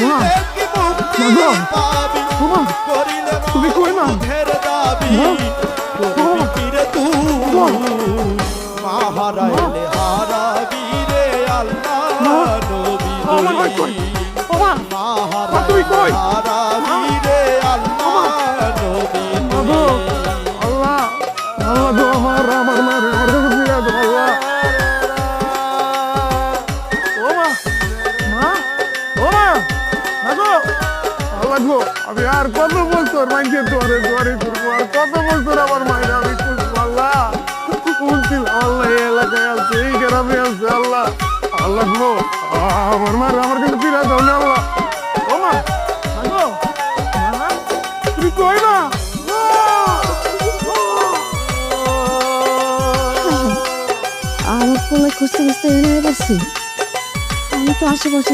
মা মাগো বাবা তুমি কই মা হারাইলে হারাবি রে আল্লাহ নবী আমার ভাই কই বাবা তুমি কই হারাবি রে আল্লাহ নবী মাগো আল্লাহ আল্লাহ গো আমার মারে আমার কাছে ফিরে দাও আল্লাহ ও মা মাগো আল্লাহ গো আমি আর কত বছর মাইকে তোরে তোরে করবো আর কত বছর আমার মায়ের আমি খুঁজবো আল্লাহ শুনছিলাম আল্লাহ এই এলাকায় আছে এই গ্রামে আছে আল্লাহ আল্লাহ গো আমার মার আমার কাছে ফিরে দাও না আল্লাহ ও মা মাগো মা তুমি কই না আমার ফোনে খুঁজতে খুঁজতে এনে পারছি আমি তো আশেপাশে